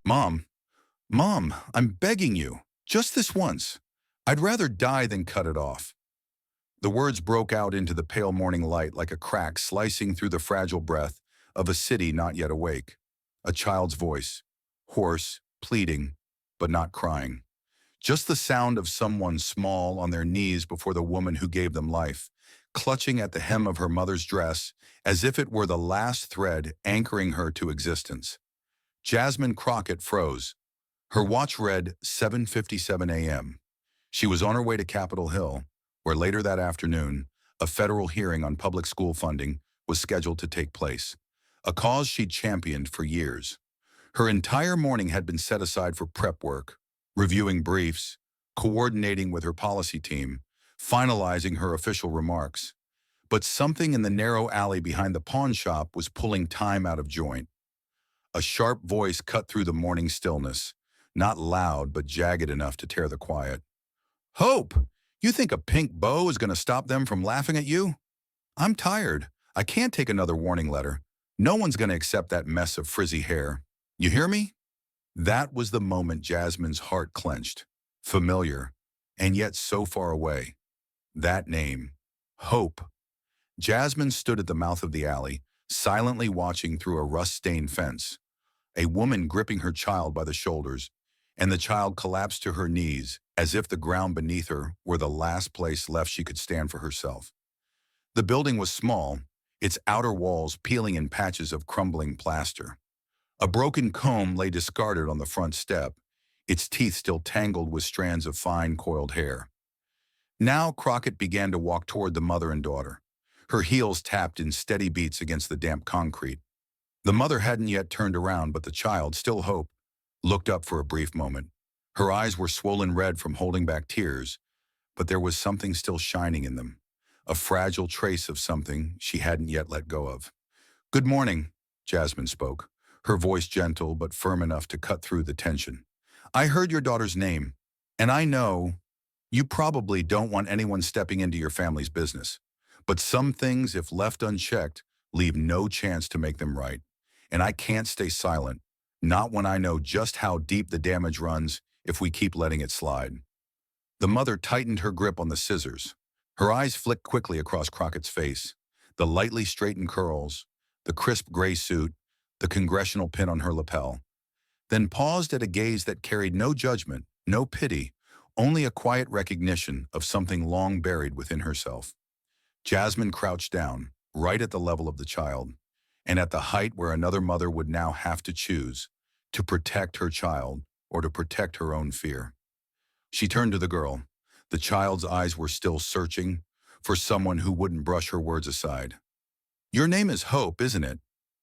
Mom, Mom, I'm begging you, just this once. I'd rather die than cut it off. The words broke out into the pale morning light like a crack slicing through the fragile breath of a city not yet awake. A child's voice, hoarse, pleading, but not crying. Just the sound of someone small on their knees before the woman who gave them life, clutching at the hem of her mother's dress as if it were the last thread anchoring her to existence. Jasmine Crockett froze. Her watch read 7:57 a.m. She was on her way to Capitol Hill, where later that afternoon, a federal hearing on public school funding was scheduled to take place, a cause she'd championed for years. Her entire morning had been set aside for prep work, reviewing briefs, coordinating with her policy team, finalizing her official remarks. But something in the narrow alley behind the pawn shop was pulling time out of joint. A sharp voice cut through the morning stillness, not loud but jagged enough to tear the quiet. Hope! You think a pink bow is going to stop them from laughing at you? I'm tired. I can't take another warning letter. No one's going to accept that mess of frizzy hair. You hear me? That was the moment Jasmine's heart clenched. Familiar, and yet so far away. That name. Hope. Jasmine stood at the mouth of the alley, silently watching through a rust-stained fence. A woman gripping her child by the shoulders, and the child collapsed to her knees as if the ground beneath her were the last place left she could stand for herself. The building was small, its outer walls peeling in patches of crumbling plaster. A broken comb lay discarded on the front step, its teeth still tangled with strands of fine coiled hair. Now Crockett began to walk toward the mother and daughter. Her heels tapped in steady beats against the damp concrete. The mother hadn't yet turned around, but the child, still Hope, looked up for a brief moment. Her eyes were swollen red from holding back tears, but there was something still shining in them, a fragile trace of something she hadn't yet let go of. Good morning, Jasmine spoke, her voice gentle but firm enough to cut through the tension. I heard your daughter's name, and I know you probably don't want anyone stepping into your family's business. But some things, if left unchecked, leave no chance to make them right. And I can't stay silent, not when I know just how deep the damage runs if we keep letting it slide. The mother tightened her grip on the scissors. Her eyes flicked quickly across Crockett's face, the lightly straightened curls, the crisp gray suit, the congressional pin on her lapel, then paused at a gaze that carried no judgment, no pity, only a quiet recognition of something long buried within herself. Jasmine crouched down, right at the level of the child, and at the height where another mother would now have to choose, to protect her child or to protect her own fear. She turned to the girl. The child's eyes were still searching for someone who wouldn't brush her words aside. Your name is Hope, isn't it?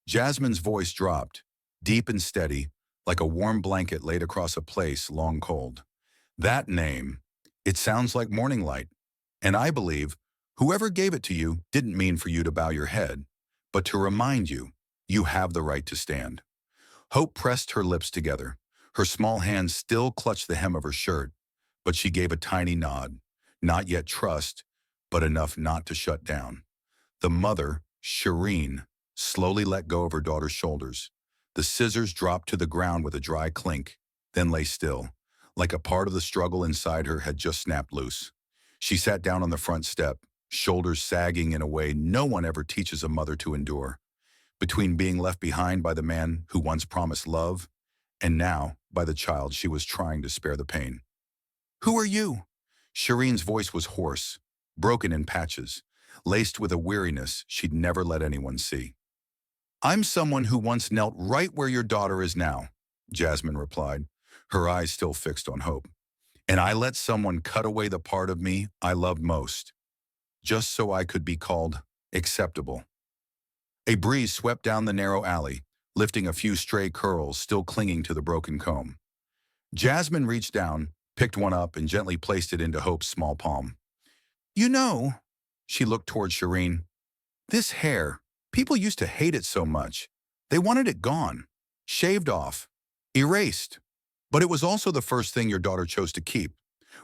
Jasmine's voice dropped, deep and steady, like a warm blanket laid across a place long cold. That name, it sounds like morning light, and I believe whoever gave it to you didn't mean for you to bow your head, but to remind you, you have the right to stand. Hope pressed her lips together. Her small hands still clutched the hem of her shirt, but she gave a tiny nod, not yet trust, but enough not to shut down. The mother, Shireen, slowly let go of her daughter's shoulders. The scissors dropped to the ground with a dry clink, then lay still, like a part of the struggle inside her had just snapped loose. She sat down on the front step, shoulders sagging in a way no one ever teaches a mother to endure, between being left behind by the man who once promised love, and now by the child she was trying to spare the pain. Who are you? Shireen's voice was hoarse, broken in patches, laced with a weariness she'd never let anyone see. I'm someone who once knelt right where your daughter is now, Jasmine replied, her eyes still fixed on Hope. And I let someone cut away the part of me I loved most, just so I could be called acceptable. A breeze swept down the narrow alley, lifting a few stray curls still clinging to the broken comb. Jasmine reached down, picked one up, and gently placed it into Hope's small palm. You know, she looked toward Shireen, this hair, people used to hate it so much. They wanted it gone, shaved off, erased. But it was also the first thing your daughter chose to keep,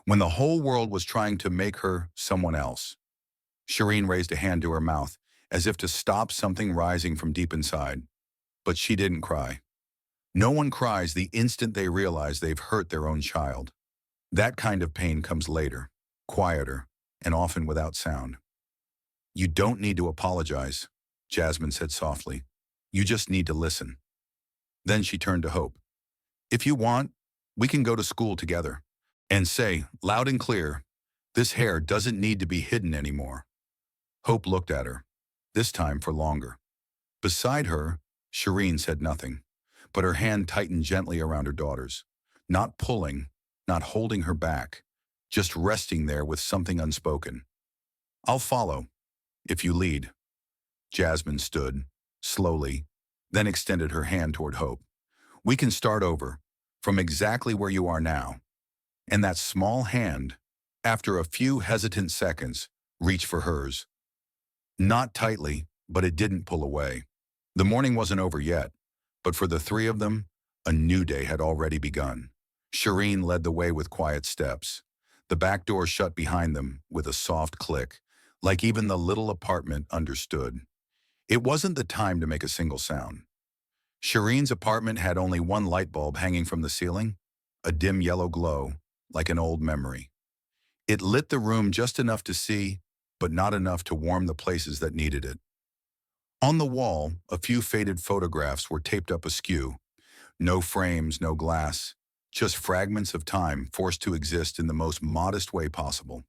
when the whole world was trying to make her someone else. Shireen raised a hand to her mouth, as if to stop something rising from deep inside. But she didn't cry. No one cries the instant they realize they've hurt their own child. That kind of pain comes later, quieter, and often without sound. You don't need to apologize, Jasmine said softly. You just need to listen. Then she turned to Hope. If you want, we can go to school together and say, loud and clear, this hair doesn't need to be hidden anymore. Hope looked at her, this time for longer. Beside her, Shireen said nothing, but her hand tightened gently around her daughter's, not pulling, not holding her back, just resting there with something unspoken. I'll follow, if you lead. Jasmine stood, slowly, then extended her hand toward Hope. We can start over, from exactly where you are now. And that small hand, after a few hesitant seconds, reached for hers. Not tightly, but it didn't pull away. The morning wasn't over yet, but for the three of them, a new day had already begun. Shireen led the way with quiet steps. The back door shut behind them with a soft click, like even the little apartment understood. It wasn't the time to make a single sound. Shireen's apartment had only one light bulb hanging from the ceiling, a dim yellow glow, like an old memory. It lit the room just enough to see, but not enough to warm the places that needed it. On the wall, a few faded photographs were taped up askew. No frames, no glass, just fragments of time forced to exist in the most modest way possible.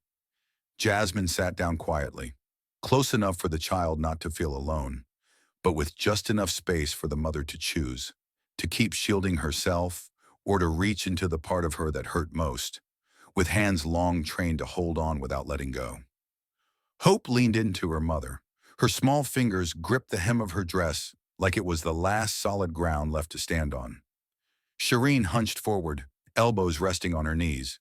Jasmine sat down quietly, close enough for the child not to feel alone, but with just enough space for the mother to choose, to keep shielding herself or to reach into the part of her that hurt most, with hands long trained to hold on without letting go. Hope leaned into her mother. Her small fingers gripped the hem of her dress like it was the last solid ground left to stand on. Shireen hunched forward, elbows resting on her knees.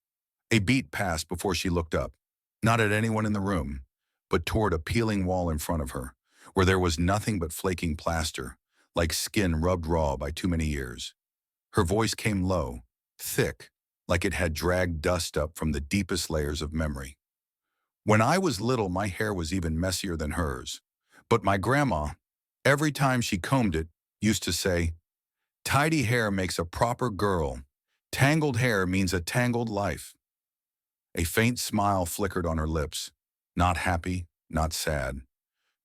A beat passed before she looked up, not at anyone in the room, but toward a peeling wall in front of her, where there was nothing but flaking plaster, like skin rubbed raw by too many years. Her voice came low, thick, like it had dragged dust up from the deepest layers of memory. When I was little, my hair was even messier than hers. But my grandma, every time she combed it, used to say, tidy hair makes a proper girl. Tangled hair means a tangled life. A faint smile flickered on her lips, not happy, not sad,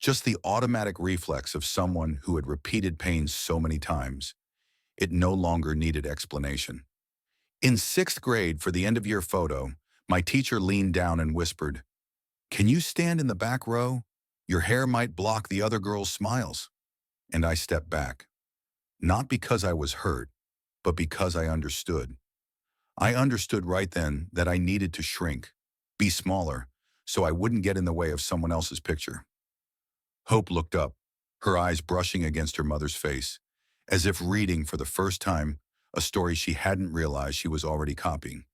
just the automatic reflex of someone who had repeated pain so many times. It no longer needed explanation. In 6th grade, for the end-of-year photo, my teacher leaned down and whispered, can you stand in the back row? Your hair might block the other girls' smiles. And I stepped back, not because I was hurt, but because I understood. I understood right then that I needed to shrink, be smaller, so I wouldn't get in the way of someone else's picture. Hope looked up, her eyes brushing against her mother's face, as if reading for the first time a story she hadn't realized she was already copying.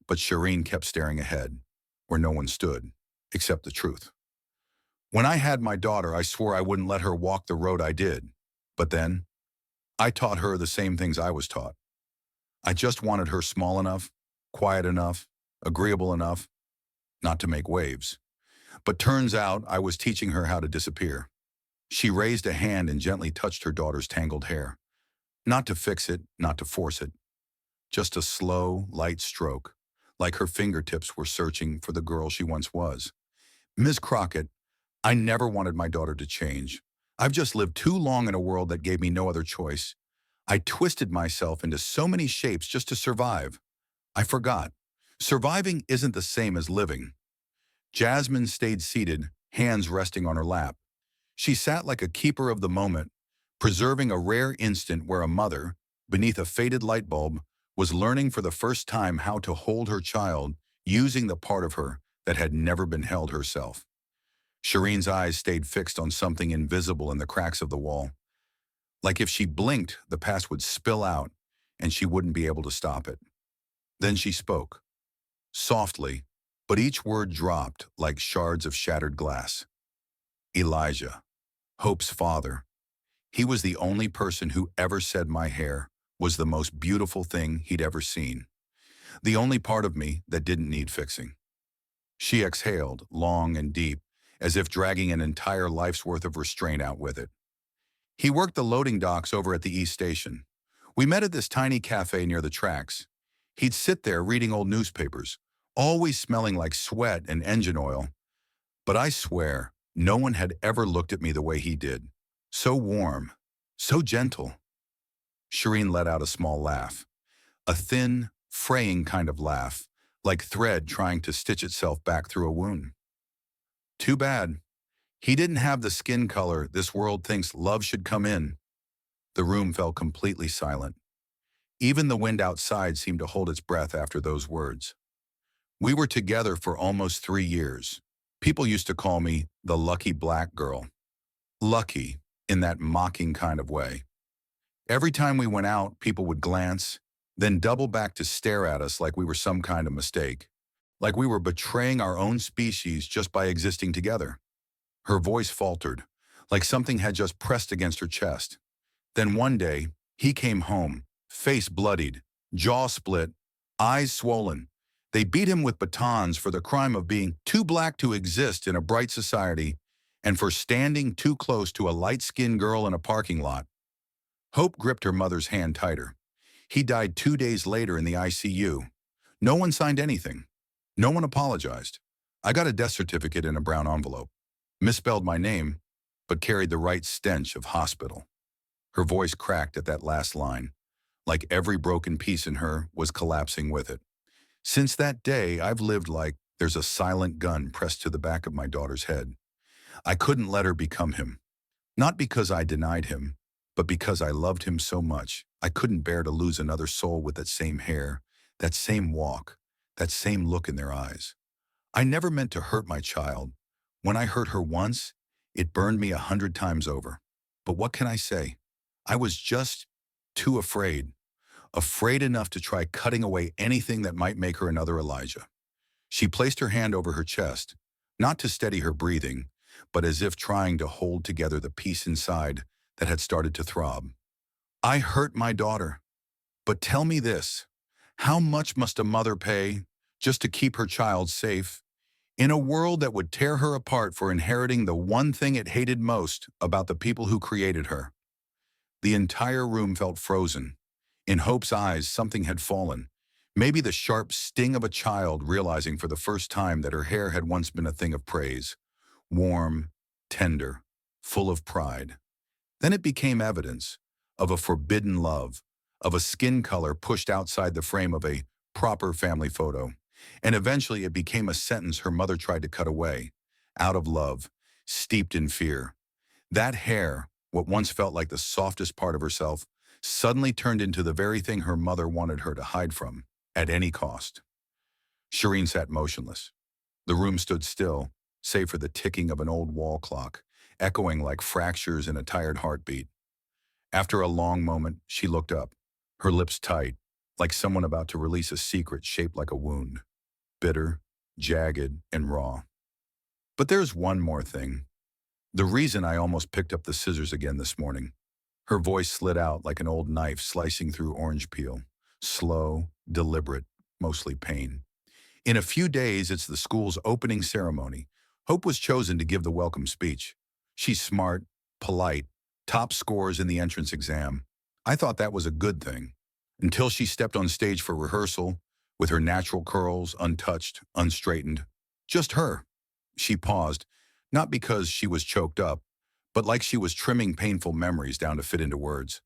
But Shireen kept staring ahead, where no one stood, except the truth. When I had my daughter, I swore I wouldn't let her walk the road I did. But then, I taught her the same things I was taught. I just wanted her small enough, quiet enough, agreeable enough, not to make waves. But turns out I was teaching her how to disappear. She raised a hand and gently touched her daughter's tangled hair. Not to fix it, not to force it. Just a slow, light stroke, like her fingertips were searching for the girl she once was. Ms. Crockett, I never wanted my daughter to change. I've just lived too long in a world that gave me no other choice. I twisted myself into so many shapes just to survive. I forgot. Surviving isn't the same as living. Jasmine stayed seated, hands resting on her lap. She sat like a keeper of the moment, preserving a rare instant where a mother, beneath a faded light bulb, was learning for the first time how to hold her child, using the part of her that had never been held herself. Shireen's eyes stayed fixed on something invisible in the cracks of the wall. Like if she blinked, the past would spill out, and she wouldn't be able to stop it. Then she spoke, softly, but each word dropped like shards of shattered glass. Elijah, Hope's father. He was the only person who ever said my hair was the most beautiful thing he'd ever seen. The only part of me that didn't need fixing. She exhaled, long and deep, as if dragging an entire life's worth of restraint out with it. He worked the loading docks over at the East Station. We met at this tiny cafe near the tracks. He'd sit there reading old newspapers, always smelling like sweat and engine oil. But I swear, no one had ever looked at me the way he did. So warm, so gentle. Shireen let out a small laugh. A thin, fraying kind of laugh, like thread trying to stitch itself back through a wound. Too bad. He didn't have the skin color this world thinks love should come in. The room fell completely silent. Even the wind outside seemed to hold its breath after those words. We were together for almost 3 years. People used to call me the lucky black girl. Lucky, in that mocking kind of way. Every time we went out, people would glance, then double back to stare at us like we were some kind of mistake. Like we were betraying our own species just by existing together. Her voice faltered, like something had just pressed against her chest. Then one day, he came home, face bloodied, jaw split, eyes swollen. They beat him with batons for the crime of being too black to exist in a bright society and for standing too close to a light-skinned girl in a parking lot. Hope gripped her mother's hand tighter. He died 2 days later in the ICU. No one signed anything. No one apologized. I got a death certificate in a brown envelope. Misspelled my name, but carried the right stench of hospital. Her voice cracked at that last line, like every broken piece in her was collapsing with it. Since that day, I've lived like there's a silent gun pressed to the back of my daughter's head. I couldn't let her become him. Not because I denied him, but because I loved him so much, I couldn't bear to lose another soul with that same hair, that same walk, that same look in their eyes. I never meant to hurt my child. When I hurt her once, it burned me 100 times over. But what can I say? I was just too afraid. Afraid enough to try cutting away anything that might make her another Elijah. She placed her hand over her chest, not to steady her breathing, but as if trying to hold together the piece inside that had started to throb. I hurt my daughter. But tell me this, how much must a mother pay just to keep her child safe in a world that would tear her apart for inheriting the one thing it hated most about the people who created her? The entire room felt frozen. In Hope's eyes, something had fallen. Maybe the sharp sting of a child realizing for the first time that her hair had once been a thing of praise. Warm, tender, full of pride. Then it became evidence of a forbidden love, of a skin color pushed outside the frame of a proper family photo. And eventually it became a sentence her mother tried to cut away, out of love, steeped in fear. That hair, what once felt like the softest part of herself, suddenly turned into the very thing her mother wanted her to hide from, at any cost. Shireen sat motionless. The room stood still, save for the ticking of an old wall clock, echoing like fractures in a tired heartbeat. After a long moment, she looked up, her lips tight, like someone about to release a secret shaped like a wound. Bitter, jagged, and raw. But there's one more thing. The reason I almost picked up the scissors again this morning. Her voice slid out like an old knife slicing through orange peel. Slow, deliberate, mostly pain. In a few days, it's the school's opening ceremony. Hope was chosen to give the welcome speech. She's smart, polite, top scores in the entrance exam. I thought that was a good thing. Until she stepped on stage for rehearsal, with her natural curls untouched, unstraightened. Just her. She paused, not because she was choked up, but like she was trimming painful memories down to fit into words.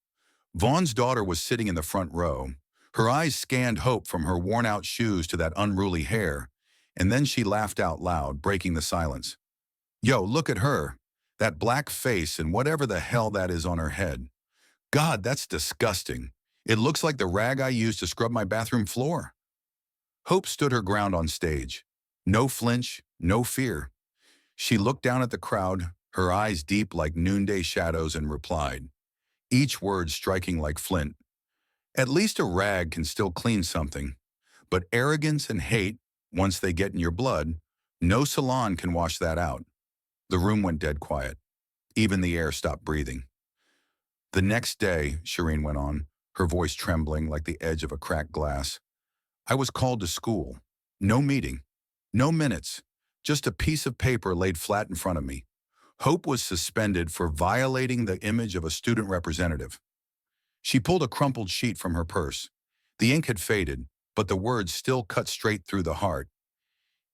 Vaughn's daughter was sitting in the front row. Her eyes scanned Hope from her worn-out shoes to that unruly hair, and then she laughed out loud, breaking the silence. Yo, look at her. That black face and whatever the hell that is on her head. God, that's disgusting. It looks like the rag I used to scrub my bathroom floor. Hope stood her ground on stage. No flinch, no fear. She looked down at the crowd, her eyes deep like noonday shadows, and replied, each word striking like flint. At least a rag can still clean something, but arrogance and hate, once they get in your blood, no salon can wash that out. The room went dead quiet. Even the air stopped breathing. The next day, Shireen went on, her voice trembling like the edge of a cracked glass, I was called to school. No meeting, no minutes, just a piece of paper laid flat in front of me. Hope was suspended for violating the image of a student representative. She pulled a crumpled sheet from her purse. The ink had faded, but the words still cut straight through the heart.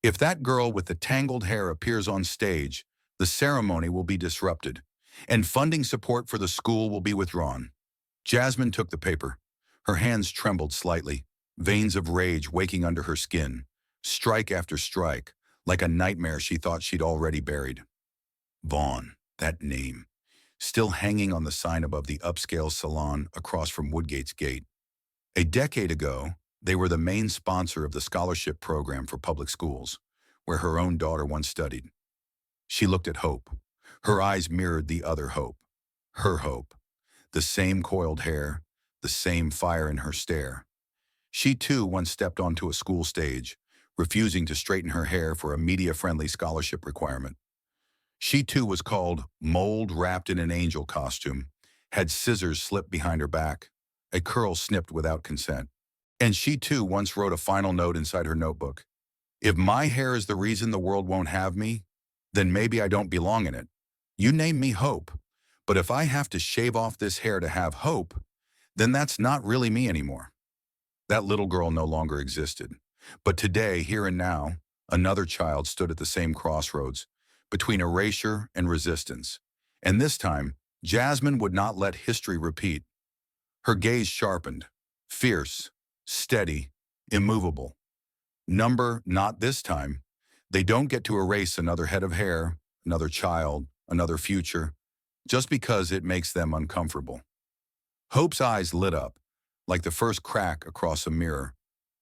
If that girl with the tangled hair appears on stage, the ceremony will be disrupted, and funding support for the school will be withdrawn. Jasmine took the paper. Her hands trembled slightly, veins of rage waking under her skin, strike after strike, like a nightmare she thought she'd already buried. Vaughn, that name, still hanging on the sign above the upscale salon across from Woodgate's gate. A decade ago, they were the main sponsor of the scholarship program for public schools, where her own daughter once studied. She looked at Hope. Her eyes mirrored the other Hope. Her Hope. The same coiled hair, the same fire in her stare. She too once stepped onto a school stage, refusing to straighten her hair for a media-friendly scholarship requirement. She too was called mold wrapped in an angel costume, had scissors slipped behind her back, a curl snipped without consent. And she too once wrote a final note inside her notebook. If my hair is the reason the world won't have me, then maybe I don't belong in it. You name me Hope, but if I have to shave off this hair to have hope, then that's not really me anymore. That little girl no longer existed. But today, here and now, another child stood at the same crossroads, between erasure and resistance. And this time, Jasmine would not let history repeat. Her gaze sharpened, fierce, steady, immovable. Number, not this time. They don't get to erase another head of hair, another child, another future, just because it makes them uncomfortable. Hope's eyes lit up, like the first crack across a mirror,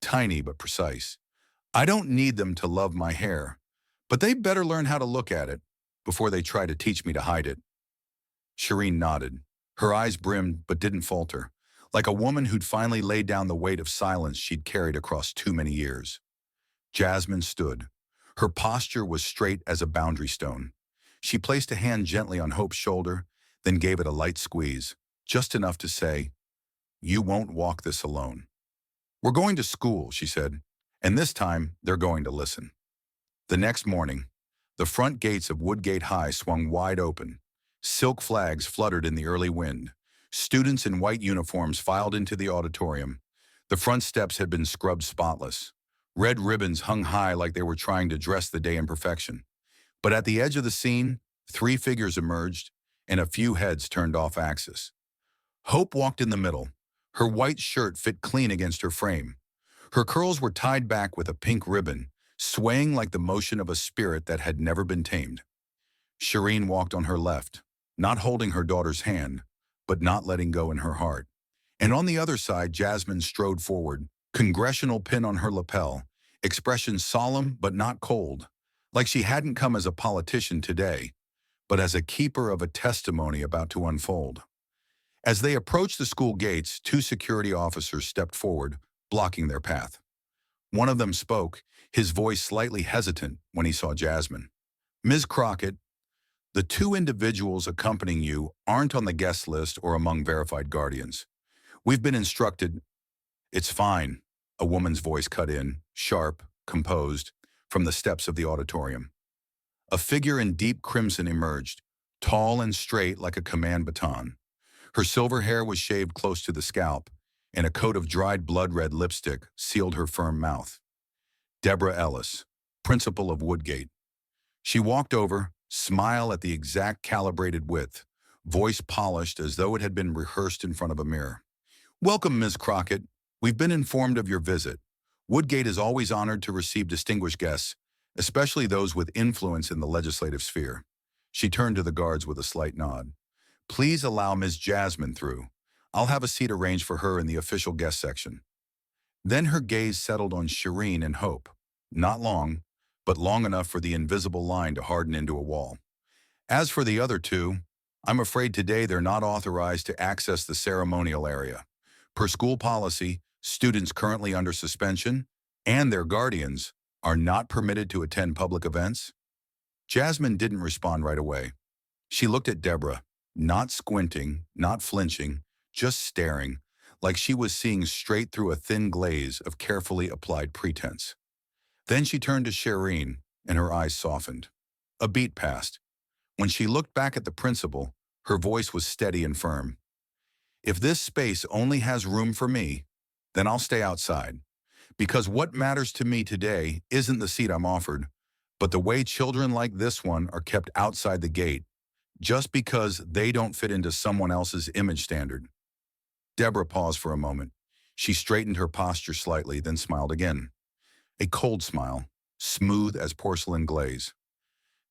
tiny but precise. I don't need them to love my hair, but they better learn how to look at it before they try to teach me to hide it. Shireen nodded. Her eyes brimmed but didn't falter, like a woman who'd finally laid down the weight of silence she'd carried across too many years. Jasmine stood. Her posture was straight as a boundary stone. She placed a hand gently on Hope's shoulder, then gave it a light squeeze, just enough to say, "You won't walk this alone." "We're going to school," she said, "and this time they're going to listen." The next morning, the front gates of Woodgate High swung wide open. Silk flags fluttered in the early wind. Students in white uniforms filed into the auditorium. The front steps had been scrubbed spotless. Red ribbons hung high like they were trying to dress the day in perfection. But at the edge of the scene, 3 figures emerged, and a few heads turned off axis. Hope walked in the middle. Her white shirt fit clean against her frame. Her curls were tied back with a pink ribbon, swaying like the motion of a spirit that had never been tamed. Shireen walked on her left, not holding her daughter's hand, but not letting go in her heart. And on the other side, Jasmine strode forward, congressional pin on her lapel, expression solemn but not cold, like she hadn't come as a politician today, but as a keeper of a testimony about to unfold. As they approached the school gates, 2 security officers stepped forward, blocking their path. One of them spoke, his voice slightly hesitant when he saw Jasmine. "Ms. Crockett, the 2 individuals accompanying you aren't on the guest list or among verified guardians. We've been instructed—" "It's fine," a woman's voice cut in, sharp, composed, from the steps of the auditorium. A figure in deep crimson emerged, tall and straight like a command baton. Her silver hair was shaved close to the scalp, and a coat of dried blood-red lipstick sealed her firm mouth. Deborah Ellis, principal of Woodgate. She walked over, smile at the exact calibrated width, voice polished as though it had been rehearsed in front of a mirror. "Welcome, Ms. Crockett. We've been informed of your visit. Woodgate is always honored to receive distinguished guests, especially those with influence in the legislative sphere." She turned to the guards with a slight nod. "Please allow Ms. Jasmine through. I'll have a seat arranged for her in the official guest section." Then her gaze settled on Shireen and Hope. Not long, but long enough for the invisible line to harden into a wall. "As for the other 2, I'm afraid today they're not authorized to access the ceremonial area. Per school policy, students currently under suspension and their guardians are not permitted to attend public events." Jasmine didn't respond right away. She looked at Deborah, not squinting, not flinching, just staring, like she was seeing straight through a thin glaze of carefully applied pretense. Then she turned to Shireen, and her eyes softened. A beat passed. When she looked back at the principal, her voice was steady and firm. If this space only has room for me, then I'll stay outside. Because what matters to me today isn't the seat I'm offered, but the way children like this one are kept outside the gate just because they don't fit into someone else's image standard. Deborah paused for a moment. She straightened her posture slightly, then smiled again. A cold smile, smooth as porcelain glaze.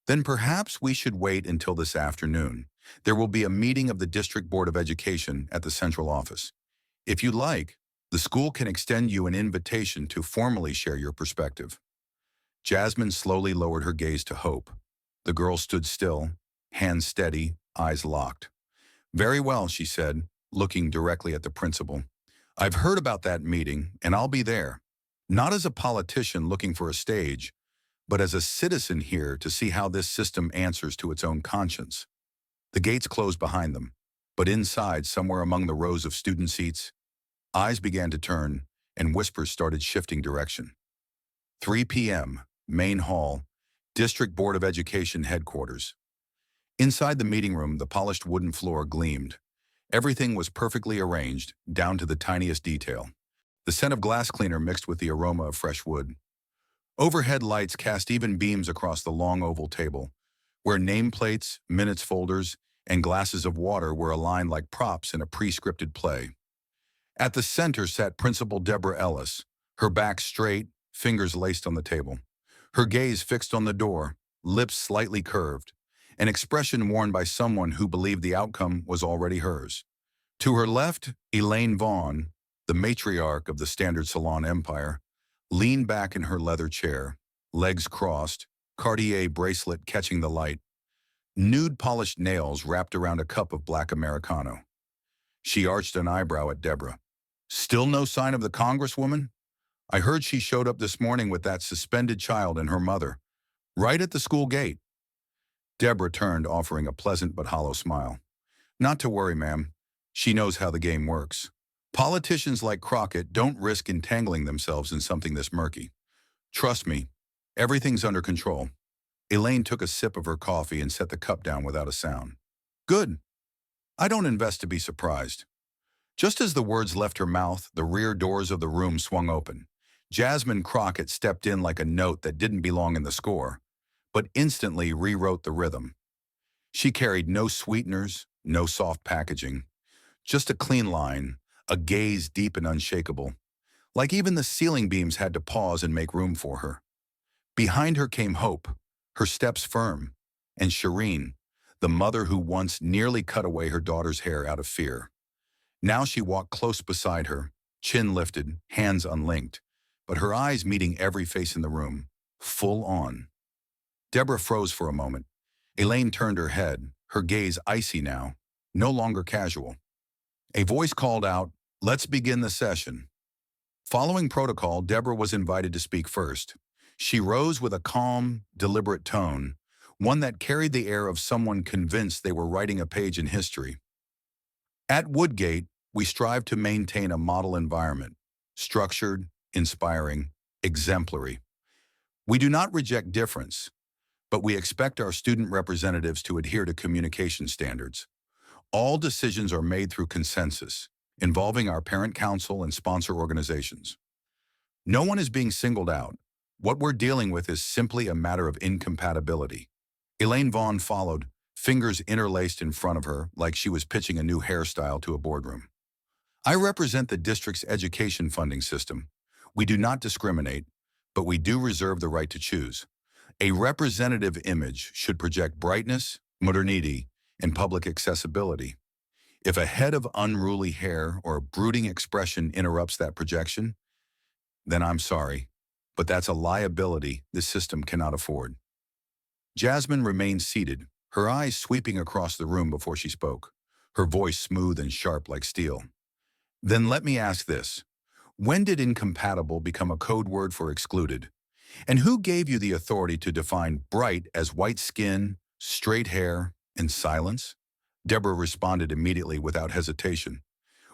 Then perhaps we should wait until this afternoon. There will be a meeting of the District Board of Education at the central office. If you'd like, the school can extend you an invitation to formally share your perspective. Jasmine slowly lowered her gaze to Hope. The girl stood still, hands steady, eyes locked. Very well, she said, looking directly at the principal. I've heard about that meeting, and I'll be there. Not as a politician looking for a stage, but as a citizen here to see how this system answers to its own conscience. The gates closed behind them, but inside, somewhere among the rows of student seats, eyes began to turn and whispers started shifting direction. 3 p.m., Main Hall, District Board of Education headquarters. Inside the meeting room, the polished wooden floor gleamed. Everything was perfectly arranged, down to the tiniest detail. The scent of glass cleaner mixed with the aroma of fresh wood. Overhead lights cast even beams across the long oval table, where nameplates, minutes folders, and glasses of water were aligned like props in a pre-scripted play. At the center sat Principal Deborah Ellis, her back straight, fingers laced on the table. Her gaze fixed on the door, lips slightly curved, an expression worn by someone who believed the outcome was already hers. To her left, Elaine Vaughn, the matriarch of the Standard Salon empire, leaned back in her leather chair, legs crossed, Cartier bracelet catching the light, nude polished nails wrapped around a cup of black Americano. She arched an eyebrow at Deborah. Still no sign of the Congresswoman? I heard she showed up this morning with that suspended child and her mother, right at the school gate. Deborah turned, offering a pleasant but hollow smile. Not to worry, ma'am. She knows how the game works. Politicians like Crockett don't risk entangling themselves in something this murky. Trust me, everything's under control. Elaine took a sip of her coffee and set the cup down without a sound. Good. I don't invest to be surprised. Just as the words left her mouth, the rear doors of the room swung open. Jasmine Crockett stepped in like a note that didn't belong in the score, but instantly rewrote the rhythm. She carried no sweeteners, no soft packaging, just a clean line, a gaze deep and unshakable, like even the ceiling beams had to pause and make room for her. Behind her came Hope, her steps firm, and Shireen, the mother who once nearly cut away her daughter's hair out of fear. Now she walked close beside her, chin lifted, hands unlinked, but her eyes meeting every face in the room, full on. Deborah froze for a moment. Elaine turned her head, her gaze icy now, no longer casual. A voice called out, "Let's begin the session." Following protocol, Deborah was invited to speak first. She rose with a calm, deliberate tone, one that carried the air of someone convinced they were writing a page in history. At Woodgate, we strive to maintain a model environment, structured, inspiring, exemplary. We do not reject difference, but we expect our student representatives to adhere to communication standards. All decisions are made through consensus, involving our parent council and sponsor organizations. No one is being singled out. What we're dealing with is simply a matter of incompatibility. Elaine Vaughn followed, fingers interlaced in front of her like she was pitching a new hairstyle to a boardroom. I represent the district's education funding system. We do not discriminate, but we do reserve the right to choose. A representative image should project brightness, modernity, and public accessibility. If a head of unruly hair or a brooding expression interrupts that projection, then I'm sorry, but that's a liability this system cannot afford. Jasmine remained seated, her eyes sweeping across the room before she spoke, her voice smooth and sharp like steel. Then let me ask this. When did incompatible become a code word for excluded? And who gave you the authority to define bright as white skin, straight hair, and silence? Deborah responded immediately without hesitation.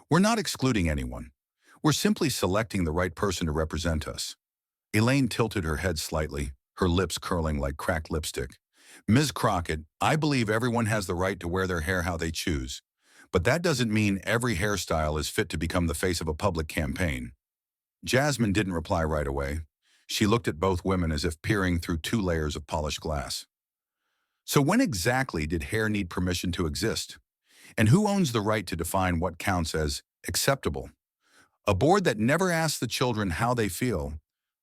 We're not excluding anyone. We're simply selecting the right person to represent us. Elaine tilted her head slightly, her lips curling like cracked lipstick. Ms. Crockett, I believe everyone has the right to wear their hair how they choose. But that doesn't mean every hairstyle is fit to become the face of a public campaign. Jasmine didn't reply right away. She looked at both women as if peering through two layers of polished glass. So when exactly did hair need permission to exist? And who owns the right to define what counts as acceptable? A board that never asks the children how they feel,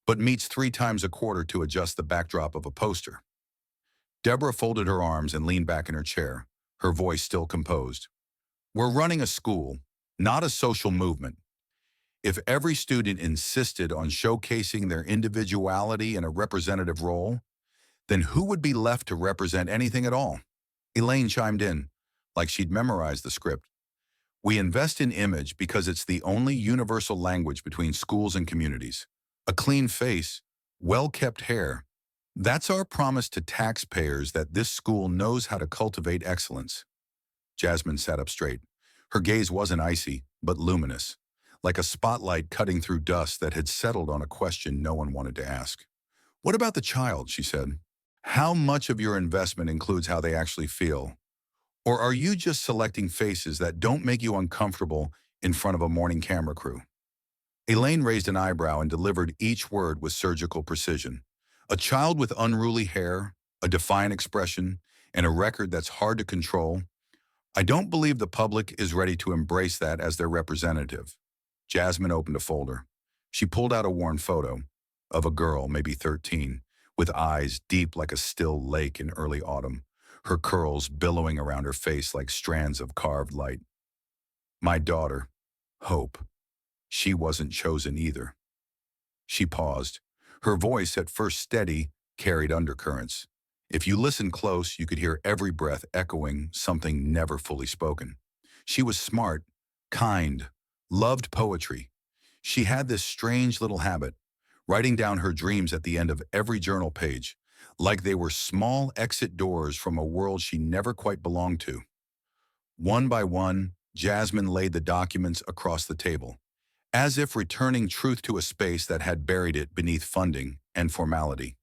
but meets 3 times a quarter to adjust the backdrop of a poster. Deborah folded her arms and leaned back in her chair, her voice still composed. We're running a school, not a social movement. If every student insisted on showcasing their individuality in a representative role, then who would be left to represent anything at all? Elaine chimed in, like she'd memorized the script. We invest in image because it's the only universal language between schools and communities. A clean face, well-kept hair. That's our promise to taxpayers that this school knows how to cultivate excellence. Jasmine sat up straight. Her gaze wasn't icy, but luminous, like a spotlight cutting through dust that had settled on a question no one wanted to ask. What about the child, she said. How much of your investment includes how they actually feel? Or are you just selecting faces that don't make you uncomfortable in front of a morning camera crew? Elaine raised an eyebrow and delivered each word with surgical precision. A child with unruly hair, a defiant expression, and a record that's hard to control. I don't believe the public is ready to embrace that as their representative. Jasmine opened a folder. She pulled out a worn photo of a girl, maybe 13, with eyes deep like a still lake in early autumn, her curls billowing around her face like strands of carved light. My daughter, Hope. She wasn't chosen either. She paused. Her voice, at first steady, carried undercurrents. If you listened close, you could hear every breath echoing something never fully spoken. She was smart, kind, loved poetry. She had this strange little habit, writing down her dreams at the end of every journal page, like they were small exit doors from a world she never quite belonged to. One by one, Jasmine laid the documents across the table, as if returning truth to a space that had buried it beneath funding and formality.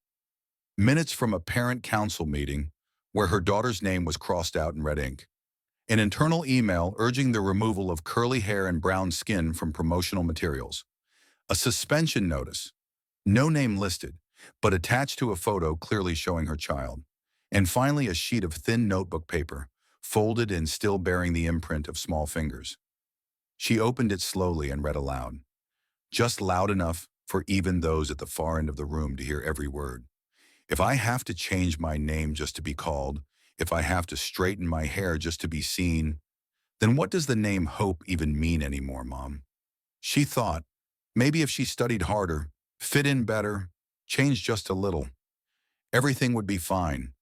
Minutes from a parent council meeting where her daughter's name was crossed out in red ink. An internal email urging the removal of curly hair and brown skin from promotional materials. A suspension notice, no name listed, but attached to a photo clearly showing her child. And finally a sheet of thin notebook paper, folded and still bearing the imprint of small fingers. She opened it slowly and read aloud, just loud enough for even those at the far end of the room to hear every word. If I have to change my name just to be called, if I have to straighten my hair just to be seen, then what does the name Hope even mean anymore, Mom? She thought, maybe if she studied harder, fit in better, changed just a little, everything would be fine.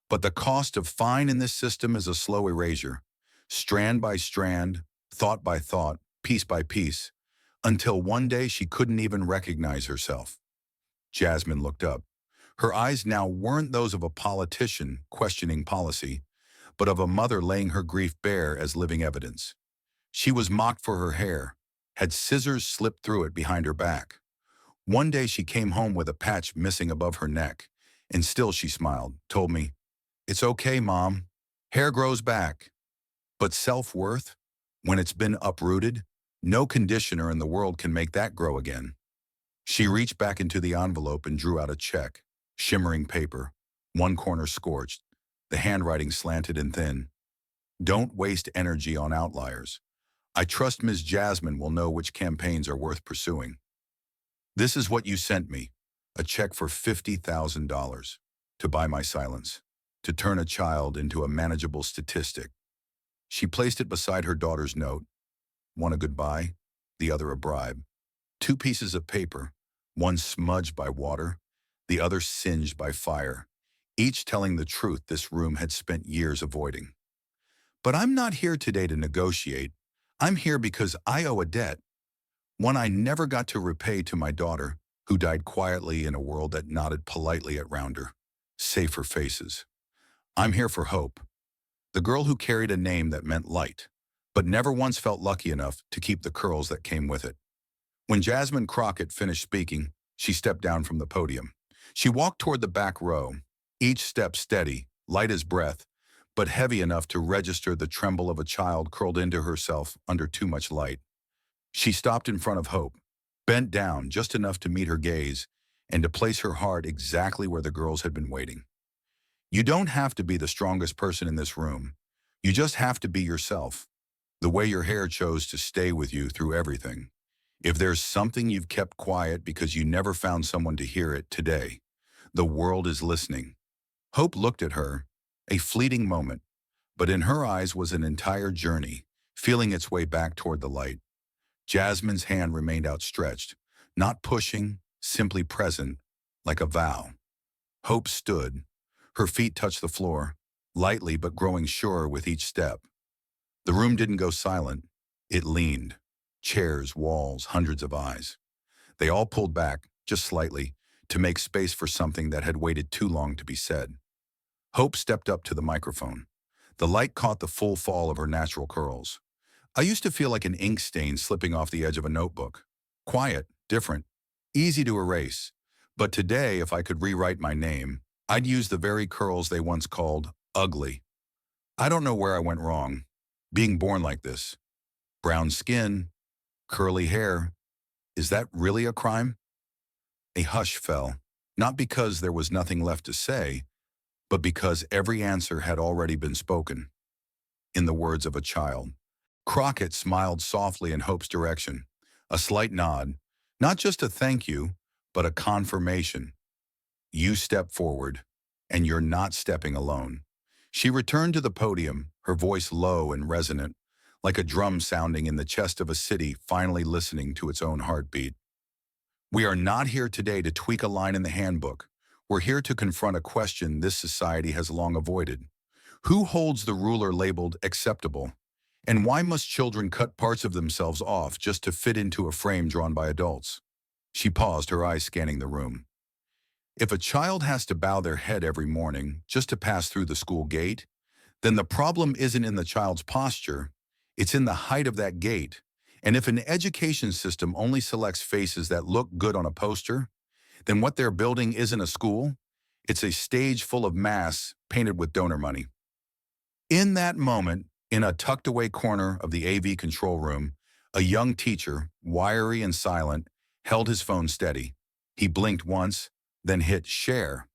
But the cost of fine in this system is a slow erasure, strand by strand, thought by thought, piece by piece, until one day she couldn't even recognize herself. Jasmine looked up. Her eyes now weren't those of a politician questioning policy, but of a mother laying her grief bare as living evidence. She was mocked for her hair, had scissors slipped through it behind her back. One day she came home with a patch missing above her neck, and still she smiled, told me, "It's okay, Mom. Hair grows back." But self-worth, when it's been uprooted, no conditioner in the world can make that grow again. She reached back into the envelope and drew out a check, shimmering paper, one corner scorched, the handwriting slanted and thin. Don't waste energy on outliers. I trust Ms. Jasmine will know which campaigns are worth pursuing. This is what you sent me, a check for $50,000 to buy my silence, to turn a child into a manageable statistic. She placed it beside her daughter's note, one a goodbye, the other a bribe. 2 pieces of paper, one smudged by water, the other singed by fire, each telling the truth this room had spent years avoiding. But I'm not here today to negotiate. I'm here because I owe a debt, one I never got to repay to my daughter, who died quietly in a world that nodded politely around her, safer faces. I'm here for Hope, the girl who carried a name that meant light, but never once felt lucky enough to keep the curls that came with it. When Jasmine Crockett finished speaking, she stepped down from the podium. She walked toward the back row, each step steady, light as breath, but heavy enough to register the tremble of a child curled into herself under too much light. She stopped in front of Hope, bent down just enough to meet her gaze and to place her heart exactly where the girls had been waiting. You don't have to be the strongest person in this room. You just have to be yourself, the way your hair chose to stay with you through everything. If there's something you've kept quiet because you never found someone to hear it today, the world is listening. Hope looked at her, a fleeting moment, but in her eyes was an entire journey, feeling its way back toward the light. Jasmine's hand remained outstretched, not pushing, simply present, like a vow. Hope stood. Her feet touched the floor, lightly but growing surer with each step. The room didn't go silent. It leaned. Chairs, walls, hundreds of eyes. They all pulled back, just slightly, to make space for something that had waited too long to be said. Hope stepped up to the microphone. The light caught the full fall of her natural curls. I used to feel like an ink stain slipping off the edge of a notebook. Quiet, different, easy to erase. But today, if I could rewrite my name, I'd use the very curls they once called ugly. I don't know where I went wrong. Being born like this. Brown skin, curly hair. Is that really a crime? A hush fell, not because there was nothing left to say, but because every answer had already been spoken. In the words of a child. Crockett smiled softly in Hope's direction, a slight nod, not just a thank you, but a confirmation. You step forward, and you're not stepping alone. She returned to the podium, her voice low and resonant, like a drum sounding in the chest of a city finally listening to its own heartbeat. We are not here today to tweak a line in the handbook. We're here to confront a question this society has long avoided. Who holds the ruler labeled acceptable? And why must children cut parts of themselves off just to fit into a frame drawn by adults? She paused, her eyes scanning the room. If a child has to bow their head every morning just to pass through the school gate, then the problem isn't in the child's posture, it's in the height of that gate. And if an education system only selects faces that look good on a poster, then what they're building isn't a school, it's a stage full of masks painted with donor money. In that moment, in a tucked-away corner of the AV control room, a young teacher, wiry and silent, held his phone steady. He blinked once, then hit share.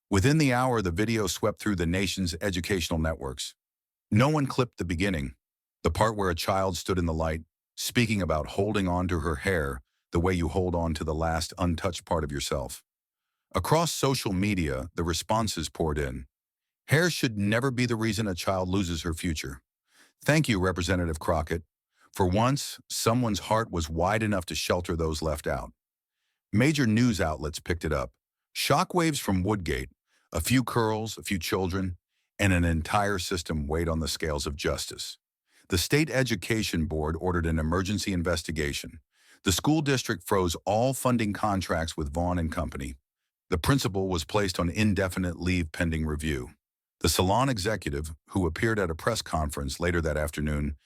Within the hour, the video swept through the nation's educational networks. No one clipped the beginning, the part where a child stood in the light, speaking about holding on to her hair the way you hold on to the last untouched part of yourself. Across social media, the responses poured in. Hair should never be the reason a child loses her future. Thank you, Representative Crockett. For once, someone's heart was wide enough to shelter those left out. Major news outlets picked it up. Shockwaves from Woodgate, a few curls, a few children, and an entire system weighed on the scales of justice. The state education board ordered an emergency investigation. The school district froze all funding contracts with Vaughn and Company. The principal was placed on indefinite leave pending review. The salon executive, who appeared at a press conference later that afternoon,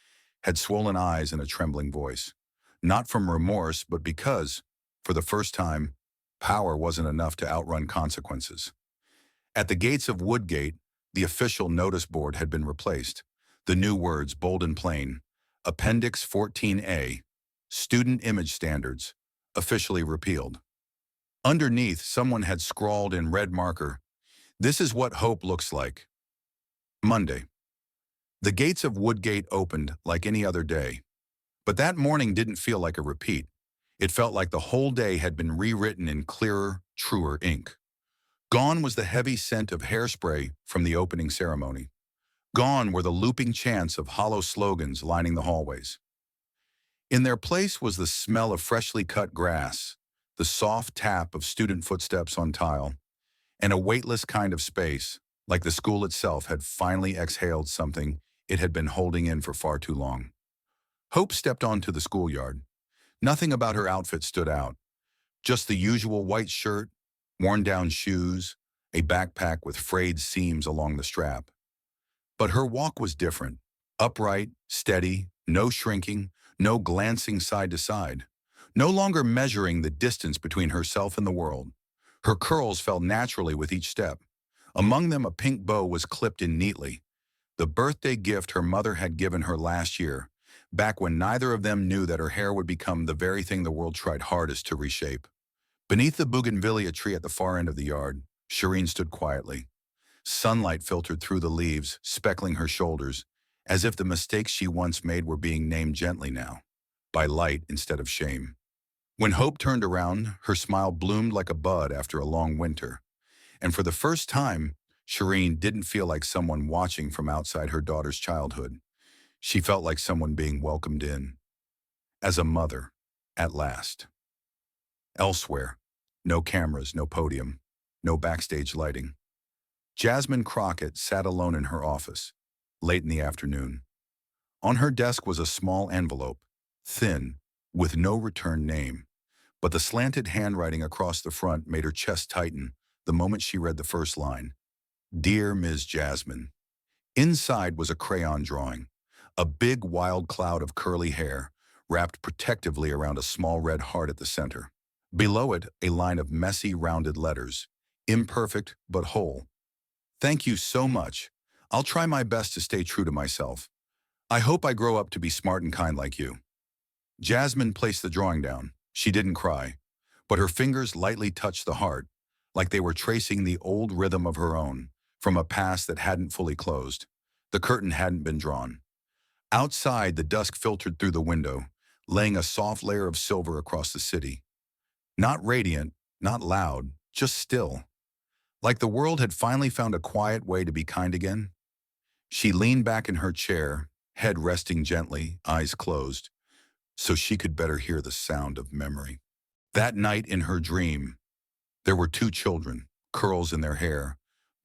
had swollen eyes and a trembling voice. Not from remorse, but because, for the first time, power wasn't enough to outrun consequences. At the gates of Woodgate, the official notice board had been replaced. The new words, bold and plain, Appendix 14A, Student Image Standards, officially repealed. Underneath, someone had scrawled in red marker, "This is what hope looks like." Monday. The gates of Woodgate opened like any other day. But that morning didn't feel like a repeat. It felt like the whole day had been rewritten in clearer, truer ink. Gone was the heavy scent of hairspray from the opening ceremony. Gone were the looping chants of hollow slogans lining the hallways. In their place was the smell of freshly cut grass, the soft tap of student footsteps on tile, and a weightless kind of space, like the school itself had finally exhaled something it had been holding in for far too long. Hope stepped onto the schoolyard. Nothing about her outfit stood out. Just the usual white shirt, worn-down shoes, a backpack with frayed seams along the strap. But her walk was different. Upright, steady, no shrinking, no glancing side to side. No longer measuring the distance between herself and the world. Her curls fell naturally with each step. Among them, a pink bow was clipped in neatly. The birthday gift her mother had given her last year, back when neither of them knew that her hair would become the very thing the world tried hardest to reshape. Beneath the bougainvillea tree at the far end of the yard, Shireen stood quietly. Sunlight filtered through the leaves, speckling her shoulders, as if the mistakes she once made were being named gently now, by light instead of shame. When Hope turned around, her smile bloomed like a bud after a long winter. And for the first time, Shireen didn't feel like someone watching from outside her daughter's childhood. She felt like someone being welcomed in. As a mother, at last. Elsewhere, no cameras, no podium, no backstage lighting. Jasmine Crockett sat alone in her office, late in the afternoon. On her desk was a small envelope, thin, with no return name. But the slanted handwriting across the front made her chest tighten the moment she read the first line. Dear Ms. Jasmine. Inside was a crayon drawing, a big wild cloud of curly hair, wrapped protectively around a small red heart at the center. Below it, a line of messy, rounded letters, imperfect but whole. Thank you so much. I'll try my best to stay true to myself. I hope I grow up to be smart and kind like you. Jasmine placed the drawing down. She didn't cry, but her fingers lightly touched the heart, like they were tracing the old rhythm of her own, from a past that hadn't fully closed. The curtain hadn't been drawn. Outside, the dusk filtered through the window, laying a soft layer of silver across the city. Not radiant, not loud, just still. Like the world had finally found a quiet way to be kind again. She leaned back in her chair, head resting gently, eyes closed, so she could better hear the sound of memory. That night in her dream, there were two children, curls in their hair,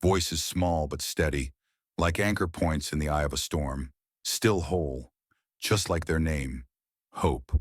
voices small but steady, like anchor points in the eye of a storm, still whole, just like their name, Hope.